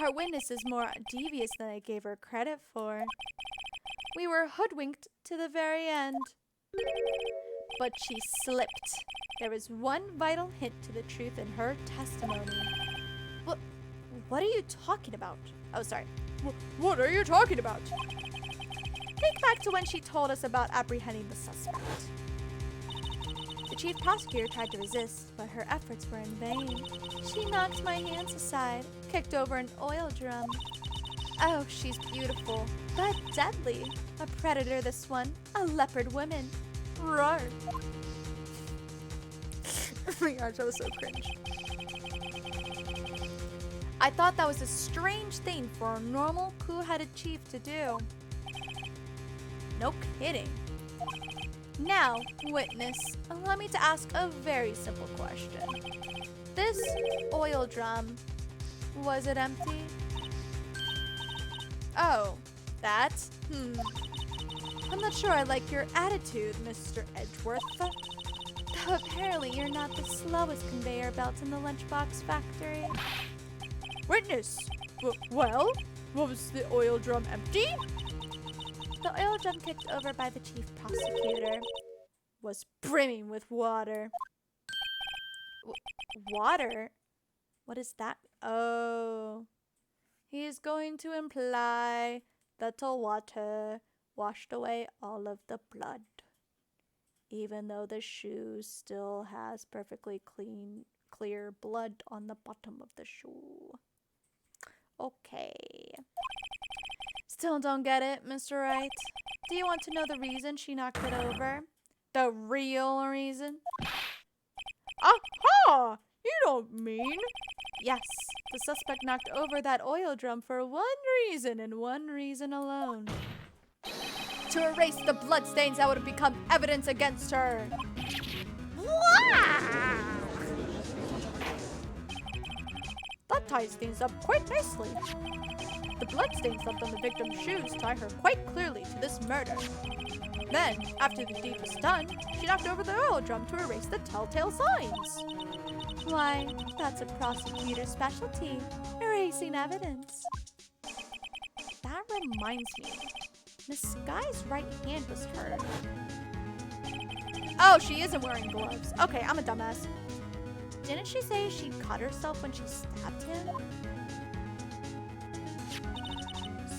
Our witness is more devious than I gave her credit for. We were hoodwinked to the very end. But she slipped. There was one vital hint to the truth in her testimony. What are you talking about? Oh, sorry. What are you talking about? Think back to when she told us about apprehending the suspect. The chief prosecutor tried to resist, but her efforts were in vain. She knocked my hands aside, kicked over an oil drum. Oh, she's beautiful, but deadly. A predator, this one. A leopard woman. Roar. Oh my gosh, that was so cringe. I thought that was a strange thing for a normal, cool-headed chief to do. No kidding. Now, witness, allow me to ask a very simple question. This oil drum, was it empty? Oh, that? I'm not sure I like your attitude, Mr. Edgeworth. Though apparently you're not the slowest conveyor belt in the lunchbox factory. Witness! Well, was the oil drum empty? The oil drum kicked over by the chief prosecutor was brimming with water. Water? What is that? Oh. He's going to imply that the water washed away all of the blood, even though the shoe still has perfectly clear blood on the bottom of the shoe. Okay. Still don't get it, Mr. Wright. Do you want to know the reason she knocked it over? The real reason? Aha! You don't mean... Yes, the suspect knocked over that oil drum for one reason and one reason alone. To erase the bloodstains that would have become evidence against her. That ties things up quite nicely. The bloodstains left on the victim's shoes tie her quite clearly to this murder. Then, after the deed was done, she knocked over the oil drum to erase the telltale signs. Why, that's a prosecutor's specialty, erasing evidence. That reminds me, Miss Skye's right hand was hurt. Oh, she isn't wearing gloves. Okay, I'm a dumbass. Didn't she say she cut herself when she stabbed him?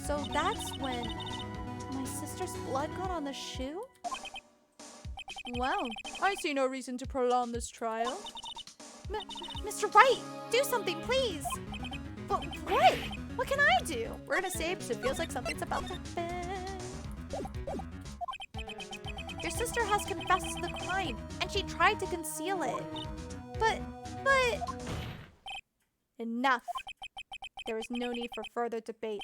So that's when my sister's blood got on the shoe? Well, I see no reason to prolong this trial. Mr. Wright, do something, please. But what? What can I do? We're gonna say because it feels like something's about to happen. Your sister has confessed to the crime, and she tried to conceal it. But... Enough. There is no need for further debate.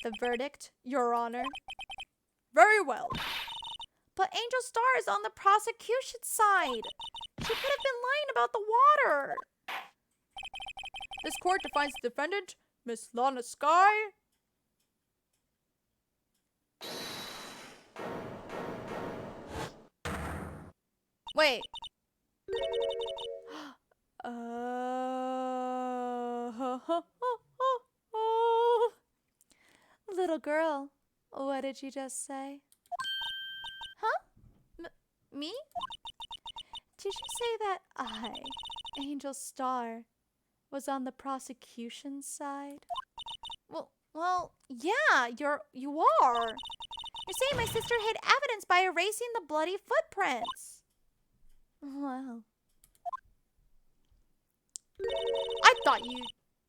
The verdict, Your Honor. Very well. But Angel Star is on the prosecution side. She could have been lying about the water. This court defines the defendant, Miss Lana Skye. Wait. Little girl, what did you just say? Huh? Me? Did you say that I, Angel Star, was on the prosecution's side? Well, yeah, you are. You're saying my sister hid evidence by erasing the bloody footprints. Wow. I thought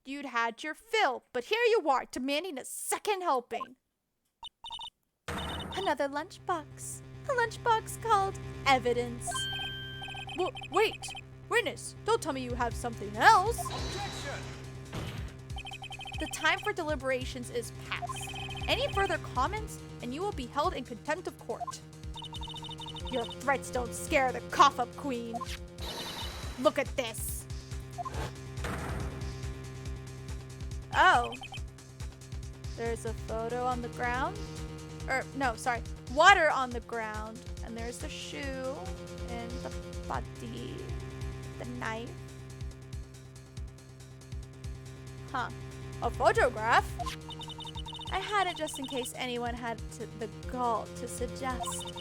you'd had your fill, but here you are, demanding a second helping. Another lunchbox. A lunchbox called evidence. Wait, witness, don't tell me you have something else. Objection. The time for deliberations is past. Any further comments, and you will be held in contempt of court. Your threats don't scare the cough-up queen. Look at this. Oh. There's a photo on the ground. No, sorry. Water on the ground. And there's the shoe and the body. The knife. Huh. A photograph? I had it just in case anyone had the gall to suggest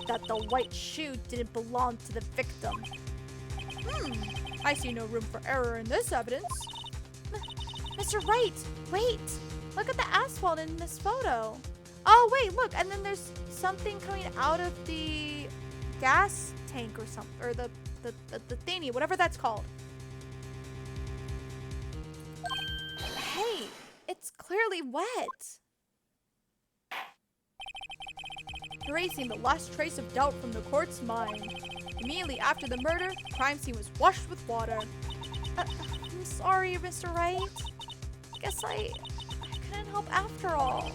that the white shoe didn't belong to the victim. I see no room for error in this evidence. Mr. Wright, wait! Look at the asphalt in this photo. Oh, wait, look, and then there's something coming out of the gas tank or something, or the thingy, whatever that's called. Hey, it's clearly wet. Erasing the last trace of doubt from the court's mind. Immediately after the murder, the crime scene was washed with water. I'm sorry, Mr. Wright. I guess I couldn't help after all.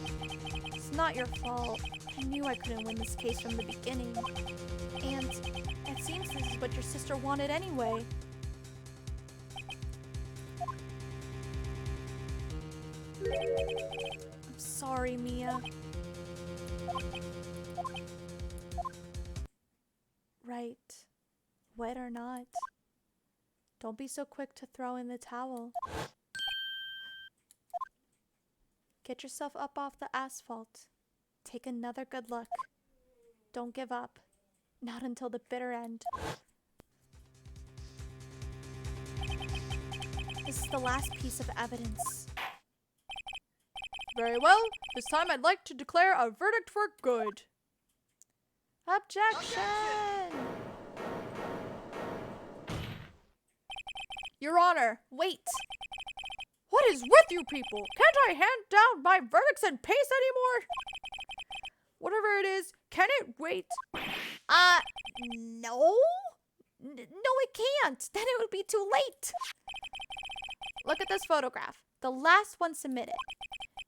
It's not your fault. I knew I couldn't win this case from the beginning. And it seems this is what your sister wanted anyway. I'm sorry, Mia. Right. Wet or not. Don't be so quick to throw in the towel. Get yourself up off the asphalt. Take another good look. Don't give up. Not until the bitter end. This is the last piece of evidence. Very well. This time I'd like to declare a verdict for good. Objection! Your Honor, wait. What is with you people? Can't I hand down my verdicts in peace anymore? Whatever it is, can it wait? No? No, it can't. Then it would be too late. Look at this photograph. The last one submitted.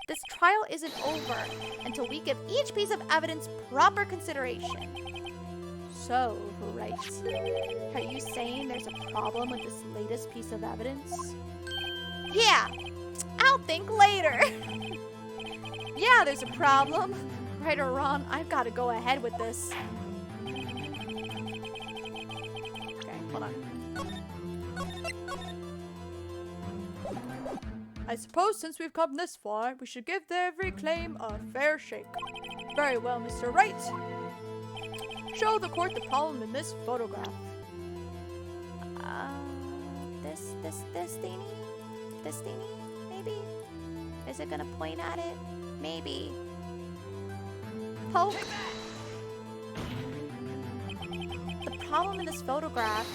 This trial isn't over until we give each piece of evidence proper consideration. So, Wright, are you saying there's a problem with this latest piece of evidence? Yeah, I'll think later. Yeah, there's a problem. Right or wrong, I've got to go ahead with this. Okay, hold on. I suppose since we've come this far, we should give every claim a fair shake. Very well, Mr. Wright. Show the court the problem in this photograph. This thingy? This thingy, maybe? Is it gonna point at it? Maybe. Poke. The problem in this photograph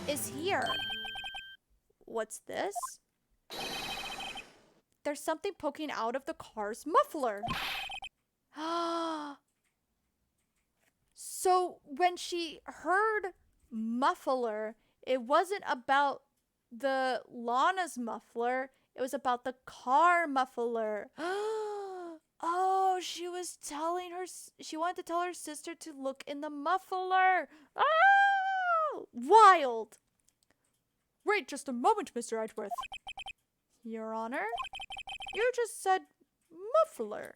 is here. What's this? There's something poking out of the car's muffler. So when she heard muffler, it wasn't about the Lana's muffler. It was about the car muffler. Oh, she was telling her, she wanted to tell her sister to look in the muffler. Oh, wild. Wait just a moment, Mr. Edgeworth. Your Honor, you just said muffler.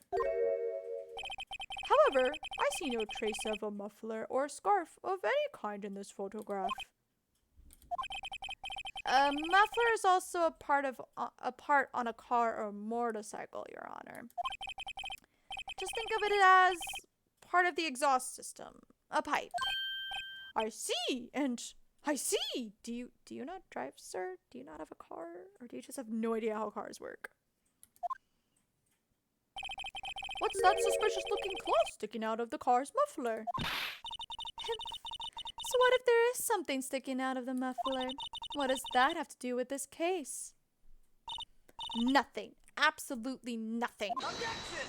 However, I see no trace of a muffler or scarf of any kind in this photograph. A muffler is also a part on a car or motorcycle, Your Honor. Just think of it as part of the exhaust system, a pipe. I see, and I see. Do you not drive, sir? Do you not have a car, or do you just have no idea how cars work? What's that suspicious-looking cloth sticking out of the car's muffler? So what if there is something sticking out of the muffler? What does that have to do with this case? Nothing. Absolutely nothing. Objection!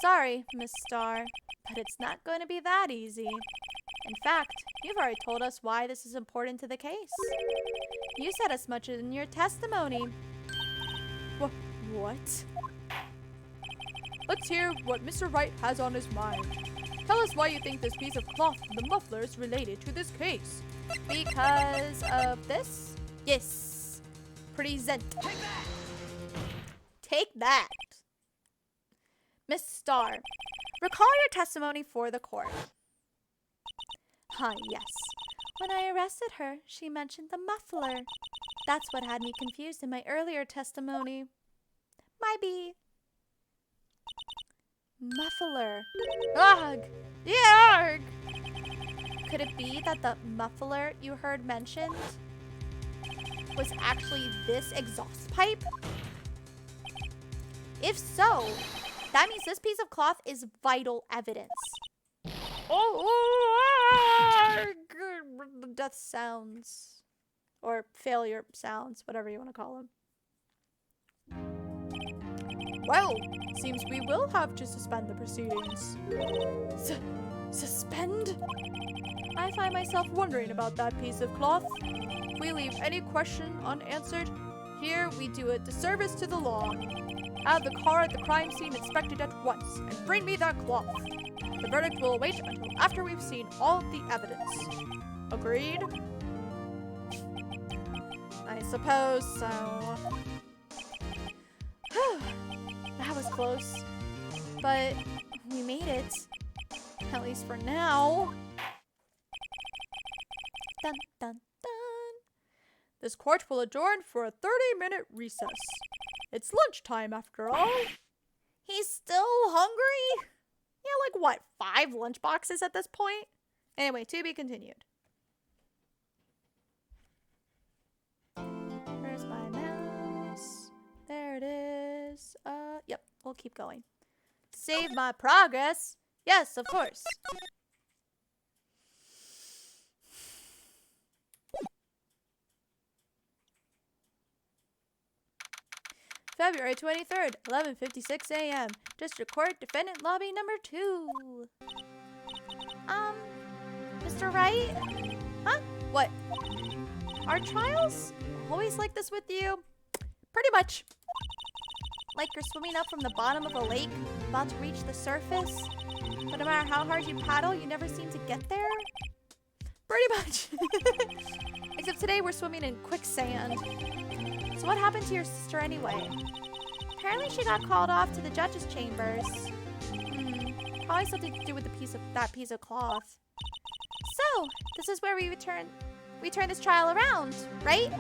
Sorry, Miss Starr, but it's not going to be that easy. In fact, you've already told us why this is important to the case. You said as much in your testimony. What? Let's hear what Mr. Wright has on his mind. Tell us why you think this piece of cloth in the muffler is related to this case. Because of this? Yes. Present. Take that! Take that! Miss Starr, recall your testimony for the court. Yes. When I arrested her, she mentioned the muffler. That's what had me confused in my earlier testimony. My bee. Muffler. Ugh! Yarg! Could it be that the muffler you heard mentioned was actually this exhaust pipe? If so, that means this piece of cloth is vital evidence. Oh, death sounds. Or failure sounds, whatever you want to call them. Well, seems we will have to suspend the proceedings. Suspend? I find myself wondering about that piece of cloth. If we leave any question unanswered, here we do a disservice to the law. Have the car at the crime scene inspected at once, and bring me that cloth. The verdict will await until after we've seen all the evidence. Agreed? I suppose so. That was close. But we made it. At least for now. Dun, dun, dun. This court will adjourn for a 30-minute recess. It's lunchtime after all. He's still hungry? Yeah, like what, 5 lunch boxes at this point? Anyway, to be continued. Where's my mouse? There it is. Yep, we'll keep going. Save my progress. Yes, of course. February 23rd, 11:56 a.m. District Court, Defendant Lobby number 2. Mr. Wright? Huh? What? Are trials always like this with you? Pretty much. Like you're swimming up from the bottom of a lake, about to reach the surface, but no matter how hard you paddle, you never seem to get there? Pretty much. Except today we're swimming in quicksand. So what happened to your sister anyway? Apparently she got called off to the judge's chambers. Probably something to do with that piece of cloth. So, this is where we turn this trial around, right?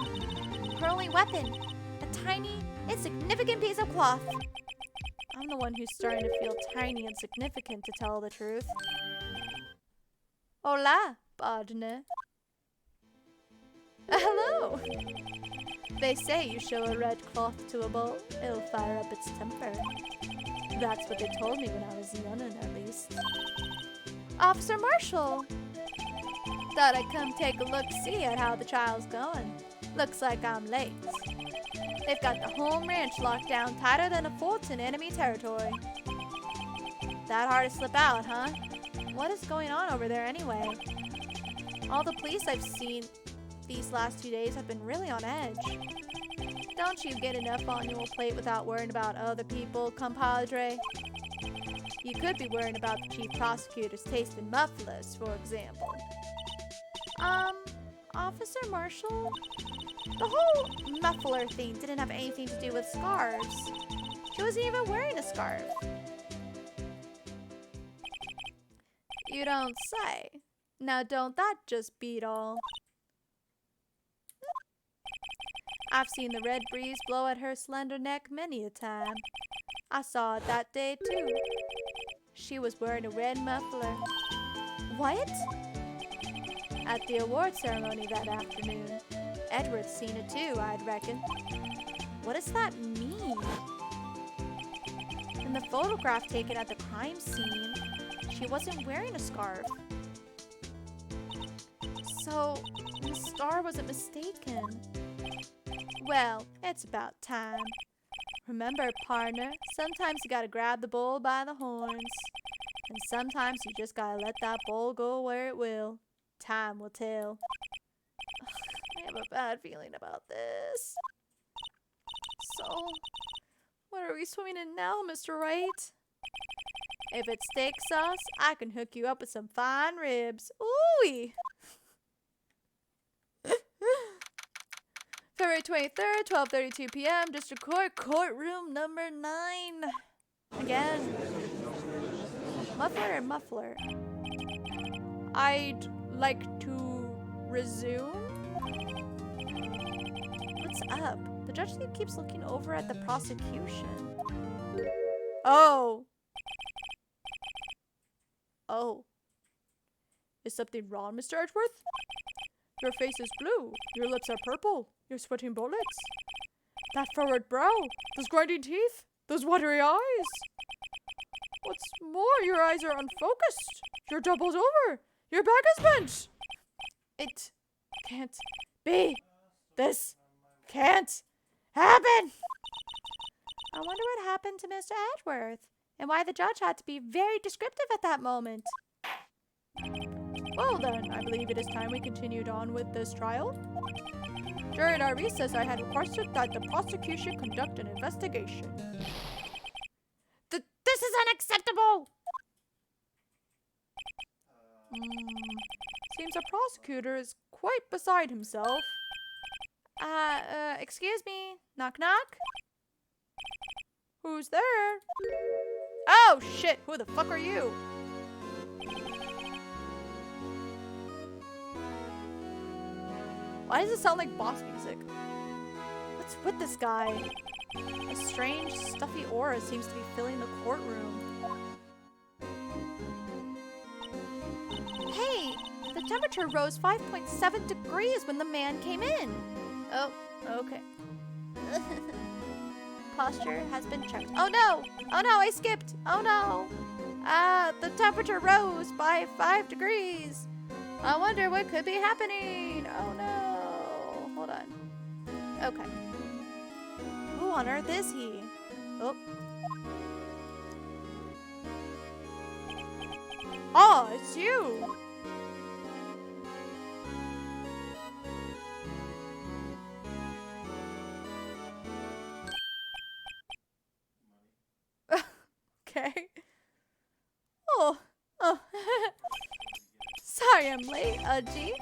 Her only weapon, a tiny, insignificant piece of cloth. I'm the one who's starting to feel tiny and significant, to tell the truth. Hola, partner. Hello. They say you show a red cloth to a bull, it'll fire up its temper. That's what they told me when I was young, at least. Officer Marshall! Thought I'd come take a look-see at how the trial's going. Looks like I'm late. They've got the home ranch locked down tighter than a fort in enemy territory. That hard to slip out, huh? What is going on over there anyway? All the police I've seen these last 2 days have been really on edge. Don't you get enough on your plate without worrying about other people, compadre? You could be worrying about the chief prosecutor's taste in mufflers, for example. Officer Marshall? The whole muffler thing didn't have anything to do with scarves. She wasn't even wearing a scarf. You don't say. Now don't that just beat all? I've seen the red breeze blow at her slender neck many a time. I saw it that day too. She was wearing a red muffler. What? At the award ceremony that afternoon. Edward's seen it too, I'd reckon. What does that mean? In the photograph taken at the crime scene, she wasn't wearing a scarf. So, Miss Starr wasn't mistaken. Well, it's about time. Remember, partner, sometimes you gotta grab the bull by the horns. And sometimes you just gotta let that bull go where it will. Time will tell. I have a bad feeling about this. So, what are we swimming in now, Mr. Wright? If it's steak sauce, I can hook you up with some fine ribs. Ooh-wee! February 23rd, 12:32 p.m., District Court, courtroom number 9. Again. Muffler or muffler? I'd like to resume. What's up? The judge keeps looking over at the prosecution. Oh. Oh. Is something wrong, Mr. Edgeworth? Your face is blue. Your lips are purple. You're sweating bullets. That furrowed brow. Those grinding teeth. Those watery eyes. What's more, your eyes are unfocused. You're doubled over. Your back is bent. It can't be. This can't happen. I wonder what happened to Mr. Edgeworth and why the judge had to be very descriptive at that moment. Well then, I believe it is time we continued on with this trial. During our recess, I had requested that the prosecution conduct an investigation. This is unacceptable! Seems the prosecutor is quite beside himself. Excuse me. Knock knock? Who's there? Oh shit, who the fuck are you? Why does it sound like boss music? What's with this guy? A strange, stuffy aura seems to be filling the courtroom. Hey! The temperature rose 5.7 degrees when the man came in. Oh, okay. Posture has been checked. Oh no! Oh no, I skipped! Oh no! The temperature rose by 5 degrees. I wonder what could be happening. Oh no. Hold on. Okay. Who on earth is he? Oh. Oh, it's you! Okay. Oh. Sorry I'm late, Udgy.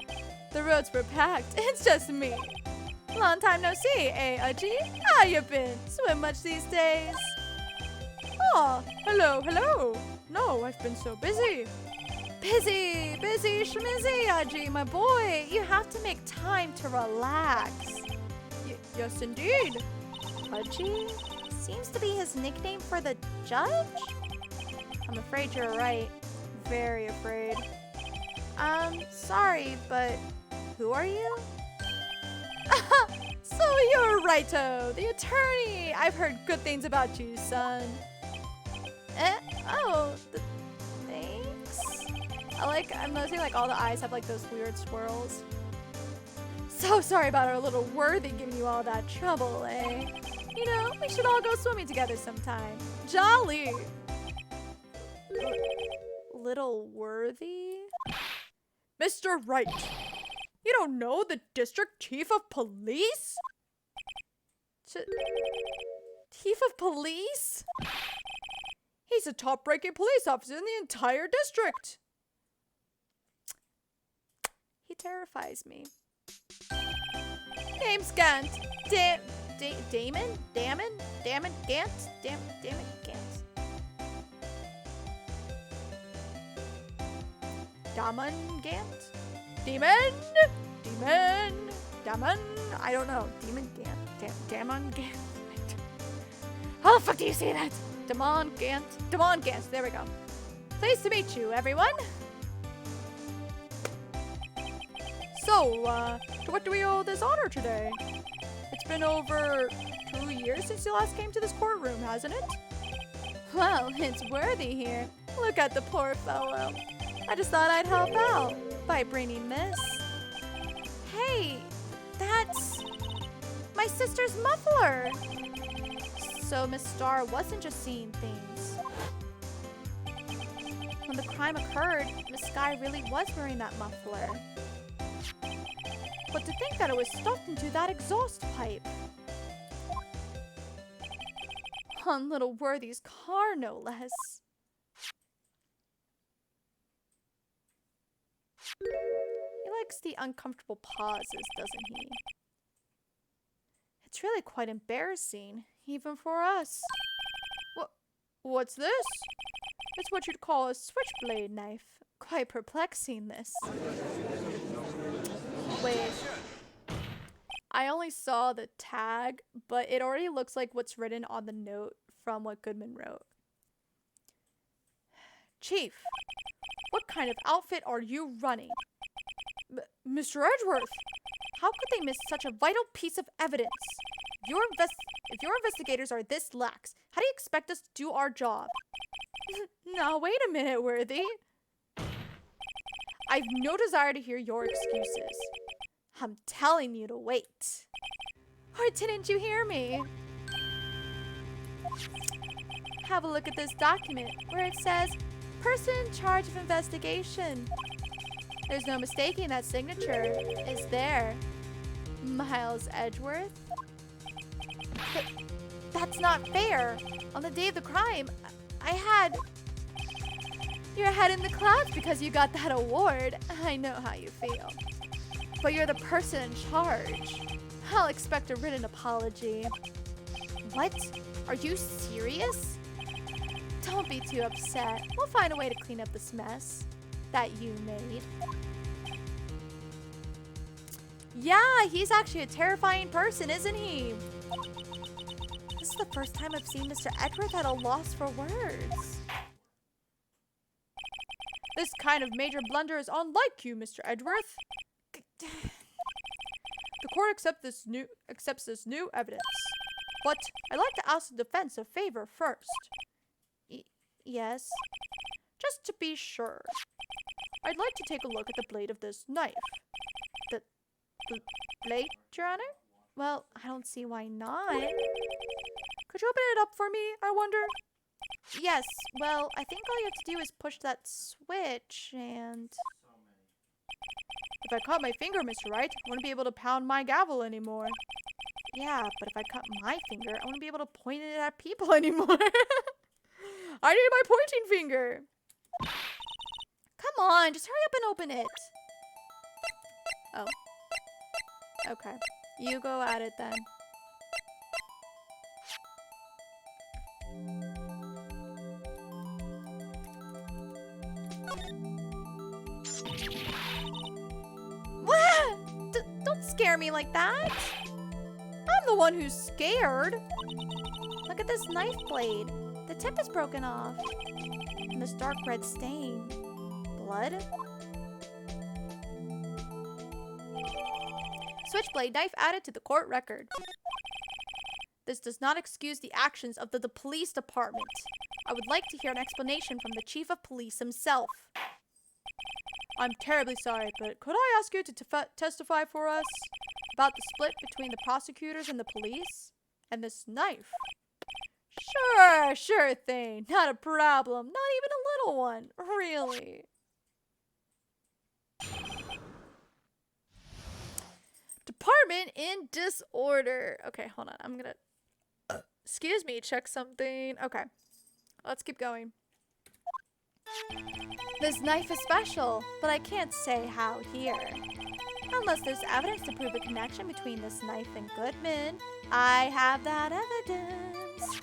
The roads were packed. It's just me. Long time no see, eh, Udgy? How you been? Swim much these days? Oh, hello. No, I've been so busy. Busy schmizzy, Udgy, my boy. You have to make time to relax. Yes, indeed. Udgy? Seems to be his nickname for the judge? I'm afraid you're right. Very afraid. Sorry, but who are you? So you're Righto, the attorney. I've heard good things about you, son. Oh, thanks. I'm noticing like all the eyes have like those weird swirls. So sorry about our little worthy giving you all that trouble, eh? You know, we should all go swimming together sometime. Jolly! Little worthy? Mr. Wright, you don't know the district chief of police? Chief of police? He's a top-ranking police officer in the entire district. He terrifies me. Name's Gant. Gant? Damon? I don't know. Demon Gant? Damon Gant? How the fuck do you say that? Damon Gant? There we go. Pleased to meet you, everyone. So, to what do we owe this honor today? It's been over 2 years since you last came to this courtroom, hasn't it? Well, it's worthy here. Look at the poor fellow. I just thought I'd help out by bringing this. Hey, that's my sister's muffler. So Miss Starr wasn't just seeing things. When the crime occurred, Miss Sky really was wearing that muffler. But to think that it was stuffed into that exhaust pipe. On little Worthy's car, no less. He likes the uncomfortable pauses, doesn't he? It's really quite embarrassing, even for us. What's this? It's what you'd call a switchblade knife. Quite perplexing, this. Wait. I only saw the tag, but it already looks like what's written on the note from what Goodman wrote. Chief, what kind of outfit are you running? Mr. Edgeworth, how could they miss such a vital piece of evidence? If your investigators are this lax, how do you expect us to do our job? Now, wait a minute, Worthy. I've no desire to hear your excuses. I'm telling you to wait. Or didn't you hear me? Have a look at this document where it says, person in charge of investigation. There's no mistaking that signature, is there? Miles Edgeworth? But that's not fair. On the day of the crime, I had... Your head in the clouds because you got that award. I know how you feel. But you're the person in charge. I'll expect a written apology. What? Are you serious? Don't be too upset. We'll find a way to clean up this mess that you made. Yeah, he's actually a terrifying person, isn't he? This is the first time I've seen Mr. Edgeworth at a loss for words. This kind of major blunder is unlike you, Mr. Edgeworth. The court accepts this new evidence. But I'd like to ask the defense a favor first. Yes? Just to be sure. I'd like to take a look at the blade of this knife. The blade, Your Honor? Well, I don't see why not. Could you open it up for me, I wonder? Yes, well, I think all you have to do is push that switch and... If I cut my finger, Mr. Wright, I wouldn't be able to pound my gavel anymore. Yeah, but if I cut my finger, I wouldn't be able to point it at people anymore. I need my pointing finger. Come on, just hurry up and open it. Oh. Okay. You go at it then. What? Don't scare me like that. I'm the one who's scared. Look at this knife blade. The tip is broken off. And this dark red stain. Blood? Switchblade knife added to the court record. This does not excuse the actions of the police department. I would like to hear an explanation from the chief of police himself. I'm terribly sorry, but could I ask you to testify for us about the split between the prosecutors and the police? And this knife? Sure thing. Not a problem. Not even a little one. Really. Department in disorder. Okay, hold on. I'm gonna... excuse me, check something. Okay. Let's keep going. This knife is special, but I can't say how here. Unless there's evidence to prove a connection between this knife and Goodman. I have that evidence.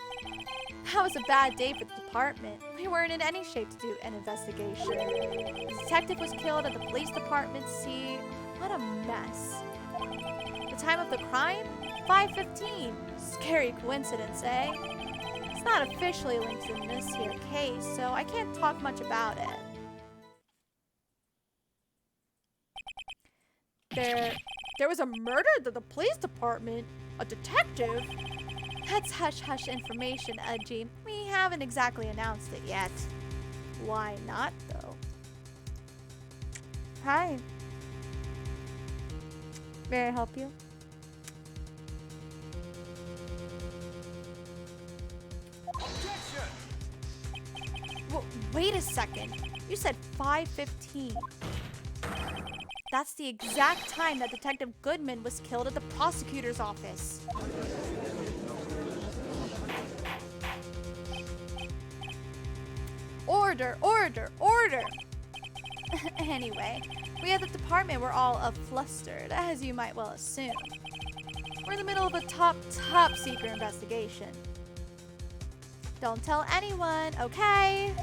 That was a bad day for the department. We weren't in any shape to do an investigation. The detective was killed at the police department scene. What a mess. The time of the crime? 5:15. Scary coincidence, eh? It's not officially linked in this here case, so I can't talk much about it. There was a murder at the police department? A detective? That's hush-hush information, Udgy. We haven't exactly announced it yet. Why not, though? Hi. May I help you? Well, wait a second. You said 5:15. That's the exact time that Detective Goodman was killed at the prosecutor's office. Order, order, order! Anyway, we at the department were all flustered, as you might well assume. We're in the middle of a top secret investigation. Don't tell anyone, okay?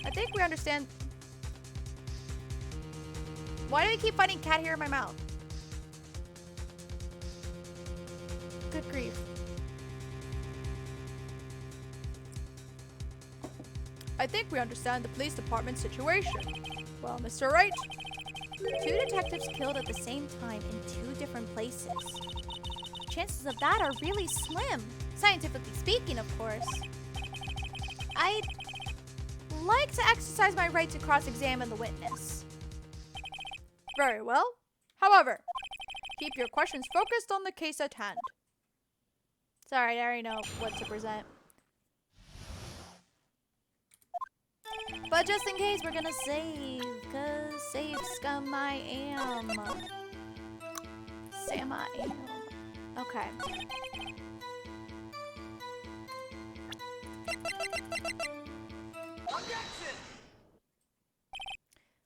I think we understand. Why do I keep finding cat hair in my mouth? good grief. I think we understand the police department's situation. Well, Mr. Wright? 2 detectives killed at the same time in 2 different places. Chances of that are really slim, scientifically speaking, of course. I'd like to exercise my right to cross-examine the witness. Very well. However, keep your questions focused on the case at hand. Sorry, I already know what to present. But just in case, we're gonna save, cause save scum I am. Sam I am. Okay.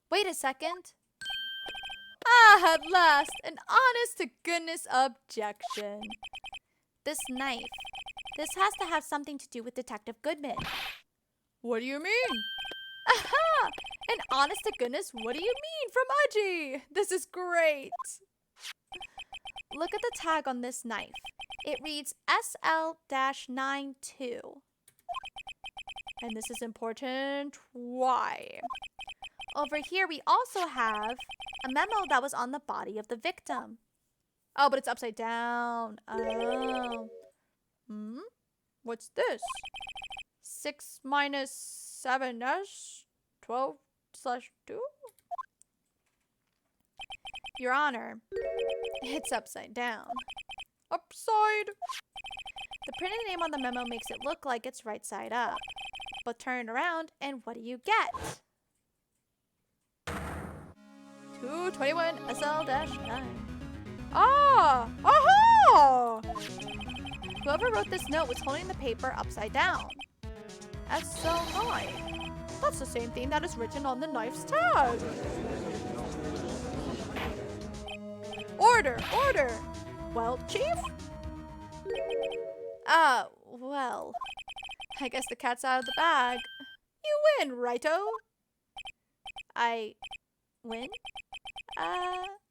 Wait a second. Ah, at last, an honest-to-goodness objection. This knife. This has to have something to do with Detective Goodman. What do you mean? Aha! An honest-to-goodness, what do you mean from Udgy? This is great. Look at the tag on this knife. It reads SL-92. And this is important. Why? Over here, we also have a memo that was on the body of the victim. Oh, but it's upside down. Oh. What's this? 6 minus 7s, 12/2? Your Honor, it's upside down. Upside? The printed name on the memo makes it look like it's right side up. But turn it around, and what do you get? 221 SL-9. Ah! Aha! Whoever wrote this note was holding the paper upside down. SL-9. That's the same thing that is written on the knife's tag. Order! Order! Well, Chief? Well, I guess the cat's out of the bag. You win, Righto. I win?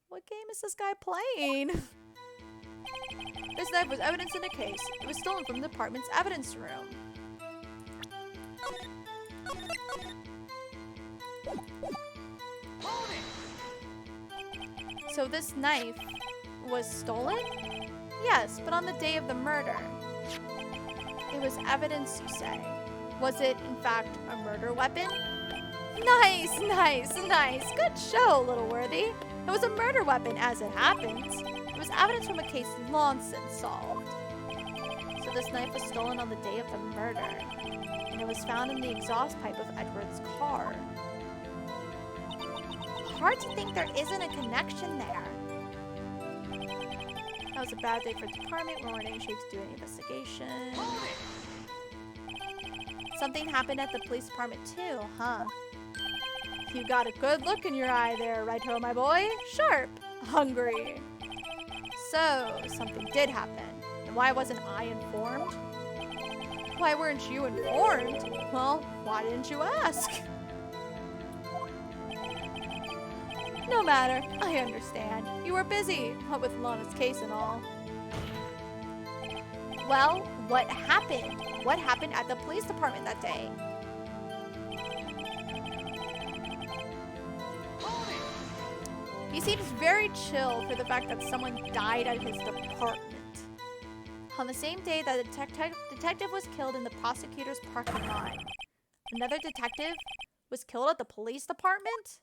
What game is this guy playing? This knife was evidence in the case. It was stolen from the department's evidence room. So this knife was stolen? Yes, but on the day of the murder. It was evidence, you say. Was it, in fact, a murder weapon? Nice, nice, nice. Good show, Little Worthy. It was a murder weapon, as it happens. It was evidence from a case long since solved. So this knife was stolen on the day of the murder. And it was found in the exhaust pipe of Edward's car. Hard to think there isn't a connection there. That was a bad day for the department. We weren't in shape to do any investigation. Something happened at the police department too, huh? You got a good look in your eye there, Righto, my boy. Sharp. Hungry. So, something did happen. And why wasn't I informed? Why weren't you informed? Well, why didn't you ask? No matter. I understand. You were busy, what with Lana's case and all. Well, what happened? What happened at the police department that day? He seems very chill for the fact that someone died at his department. On the same day that the detective was killed in the prosecutor's parking lot, another detective was killed at the police department?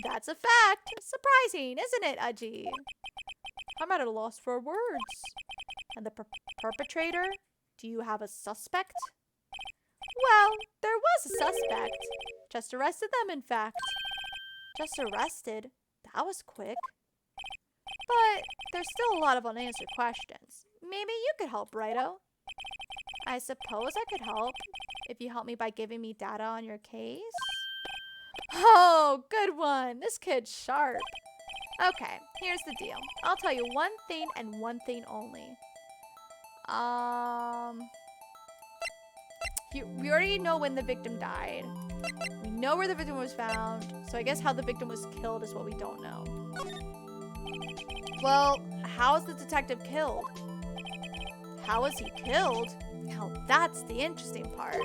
That's a fact. Surprising, isn't it, Udgy? I'm at a loss for words. And the perpetrator? Do you have a suspect? Well, there was a suspect. Just arrested them, in fact. Just arrested? That was quick. But there's still a lot of unanswered questions. Maybe you could help, Righto. I suppose I could help if you help me by giving me data on your case. Oh, good one. This kid's sharp. Okay, here's the deal. I'll tell you one thing and one thing only. We already know when the victim died. We know where the victim was found. So I guess how the victim was killed is what we don't know. Well, how is the detective killed? How was he killed? Now that's the interesting part.